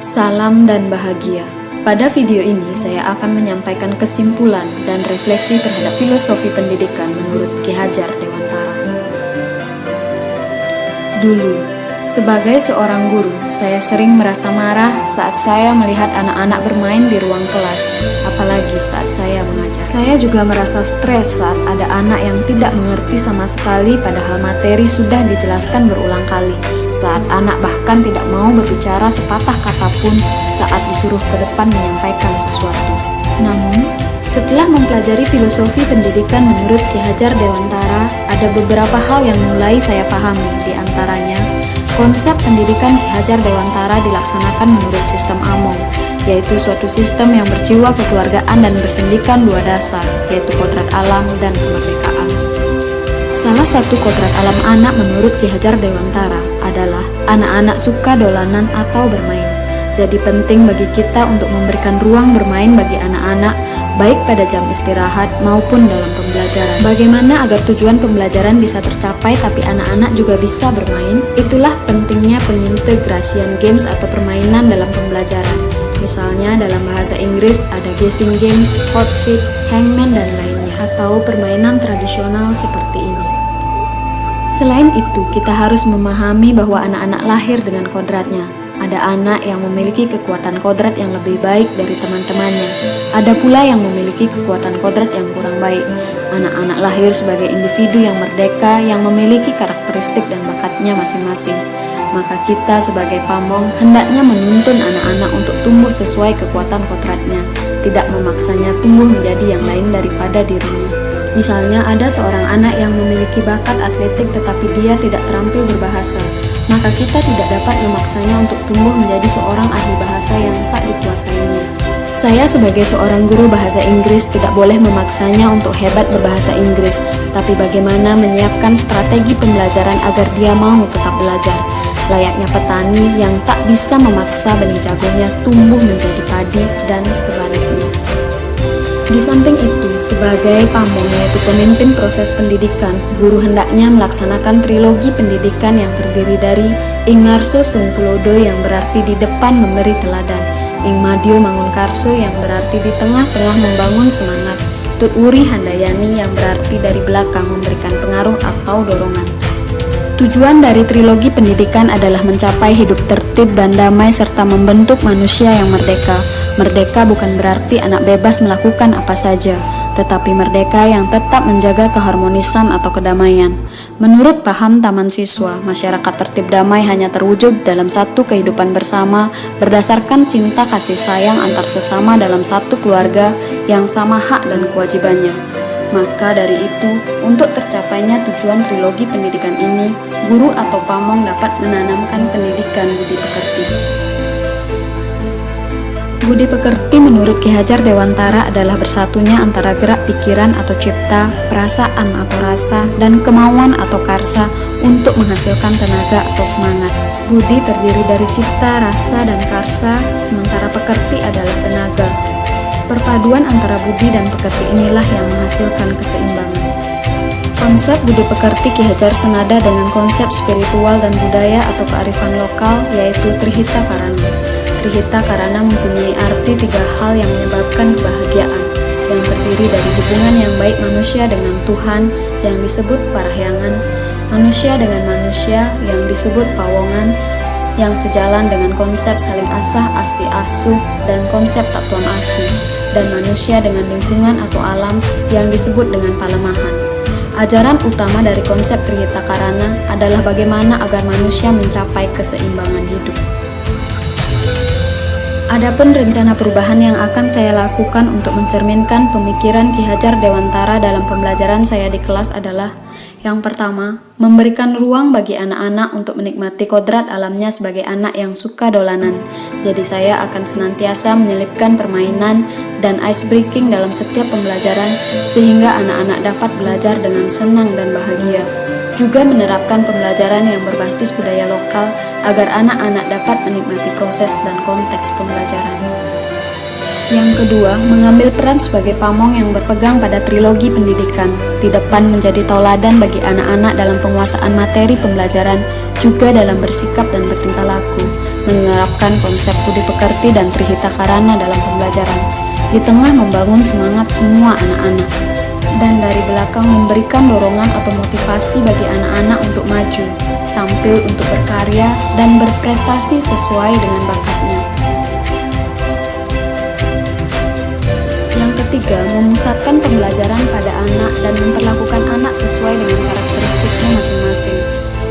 Salam dan bahagia. Pada video ini saya akan menyampaikan kesimpulan dan refleksi terhadap filosofi pendidikan menurut Ki Hajar Dewantara. Dulu, sebagai seorang guru, saya sering merasa marah saat saya melihat anak-anak bermain di ruang kelas, apalagi saat saya mengajar. Saya juga merasa stres saat ada anak yang tidak mengerti sama sekali padahal materi sudah dijelaskan berulang kali. Saat anak bahkan tidak mau berbicara sepatah kata pun saat disuruh ke depan menyampaikan sesuatu. Namun, setelah mempelajari filosofi pendidikan menurut Ki Hajar Dewantara, ada beberapa hal yang mulai saya pahami. Di antaranya, konsep pendidikan Ki Hajar Dewantara dilaksanakan menurut sistem Among, yaitu suatu sistem yang berjiwa kekeluargaan dan bersendikan dua dasar, yaitu kodrat alam dan kemerdekaan. Salah satu kodrat alam anak menurut Ki Hajar Dewantara adalah anak-anak suka dolanan atau bermain. Jadi penting bagi kita untuk memberikan ruang bermain bagi anak-anak, baik pada jam istirahat maupun dalam pembelajaran. Bagaimana agar tujuan pembelajaran bisa tercapai tapi anak-anak juga bisa bermain? Itulah pentingnya pengintegrasian games atau permainan dalam pembelajaran. Misalnya dalam bahasa Inggris ada guessing games, hot seat, hangman dan lainnya, atau permainan tradisional seperti ini. Selain itu, kita harus memahami bahwa anak-anak lahir dengan kodratnya. Ada anak yang memiliki kekuatan kodrat yang lebih baik dari teman-temannya. Ada pula yang memiliki kekuatan kodrat yang kurang baik. Anak-anak lahir sebagai individu yang merdeka, yang memiliki karakteristik dan bakatnya masing-masing. Maka kita sebagai pamong hendaknya menuntun anak-anak untuk tumbuh sesuai kekuatan kodratnya, tidak memaksanya tumbuh menjadi yang lain daripada dirinya. Misalnya ada seorang anak yang memiliki bakat atletik tetapi dia tidak terampil berbahasa, maka kita tidak dapat memaksanya untuk tumbuh menjadi seorang ahli bahasa yang tak dikuasainya. Saya sebagai seorang guru bahasa Inggris tidak boleh memaksanya untuk hebat berbahasa Inggris, tapi bagaimana menyiapkan strategi pembelajaran agar dia mau tetap belajar. Layaknya petani yang tak bisa memaksa benih jagungnya tumbuh menjadi padi dan sebaliknya. Di samping itu, sebagai pamong yaitu pemimpin proses pendidikan, guru hendaknya melaksanakan trilogi pendidikan yang terdiri dari Ing Ngarso Sun Tulodo yang berarti di depan memberi teladan, Ing Madyo Mangunkarso yang berarti di tengah-tengah membangun semangat, Tut Wuri Handayani yang berarti dari belakang memberikan pengaruh atau dorongan. Tujuan dari trilogi pendidikan adalah mencapai hidup tertib dan damai serta membentuk manusia yang merdeka. Merdeka bukan berarti anak bebas melakukan apa saja, tetapi merdeka yang tetap menjaga keharmonisan atau kedamaian. Menurut paham Taman Siswa, masyarakat tertib damai hanya terwujud dalam satu kehidupan bersama berdasarkan cinta kasih sayang antar sesama dalam satu keluarga yang sama hak dan kewajibannya. Maka dari itu, untuk tercapainya tujuan trilogi pendidikan ini, guru atau pamong dapat menanamkan pendidikan budi pekerti. Budi pekerti menurut Ki Hajar Dewantara adalah bersatunya antara gerak pikiran atau cipta, perasaan atau rasa, dan kemauan atau karsa untuk menghasilkan tenaga atau semangat. Budi terdiri dari cipta, rasa, dan karsa, sementara pekerti adalah tenaga. Perpaduan antara budi dan pekerti inilah yang menghasilkan keseimbangan. Konsep budi pekerti Ki Hajar senada dengan konsep spiritual dan budaya atau kearifan lokal, yaitu Trihita Karana. Trihita Karana mempunyai arti tiga hal yang menyebabkan kebahagiaan, yang terdiri dari hubungan yang baik manusia dengan Tuhan yang disebut parahyangan, manusia dengan manusia yang disebut pawongan, yang sejalan dengan konsep saling asah asi asuh dan konsep tak tuam asih, dan manusia dengan lingkungan atau alam yang disebut dengan palemahan. Ajaran utama dari konsep Trihita Karana adalah bagaimana agar manusia mencapai keseimbangan hidup. Adapun rencana perubahan yang akan saya lakukan untuk mencerminkan pemikiran Ki Hajar Dewantara dalam pembelajaran saya di kelas adalah: yang pertama, memberikan ruang bagi anak-anak untuk menikmati kodrat alamnya sebagai anak yang suka dolanan. Jadi saya akan senantiasa menyelipkan permainan dan ice breaking dalam setiap pembelajaran sehingga anak-anak dapat belajar dengan senang dan bahagia. Juga menerapkan pembelajaran yang berbasis budaya lokal agar anak-anak dapat menikmati proses dan konteks pembelajaran. Yang kedua, mengambil peran sebagai pamong yang berpegang pada trilogi pendidikan, di depan menjadi tauladan bagi anak-anak dalam penguasaan materi pembelajaran, juga dalam bersikap dan bertingkah laku, menerapkan konsep budi pekerti dan trihita karana dalam pembelajaran, di tengah membangun semangat semua anak-anak, dan dari belakang memberikan dorongan atau motivasi bagi anak-anak untuk maju, tampil untuk berkarya, dan berprestasi sesuai dengan bakatnya. Yang ketiga, memusatkan pembelajaran pada anak dan memperlakukan anak sesuai dengan karakteristiknya masing-masing.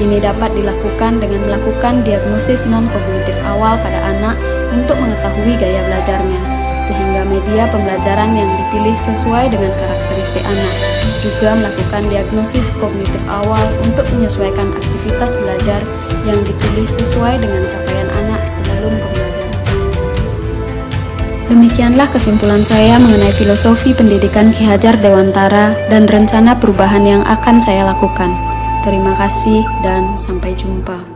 Ini dapat dilakukan dengan melakukan diagnosis non-kognitif awal pada anak untuk mengetahui gaya belajarnya, sehingga media pembelajaran yang dipilih sesuai dengan karakteristik anak. Juga melakukan diagnosis kognitif awal untuk menyesuaikan aktivitas belajar yang dipilih sesuai dengan capaian anak sebelum pembelajaran. Demikianlah kesimpulan saya mengenai filosofi pendidikan Ki Hajar Dewantara dan rencana perubahan yang akan saya lakukan. Terima kasih dan sampai jumpa.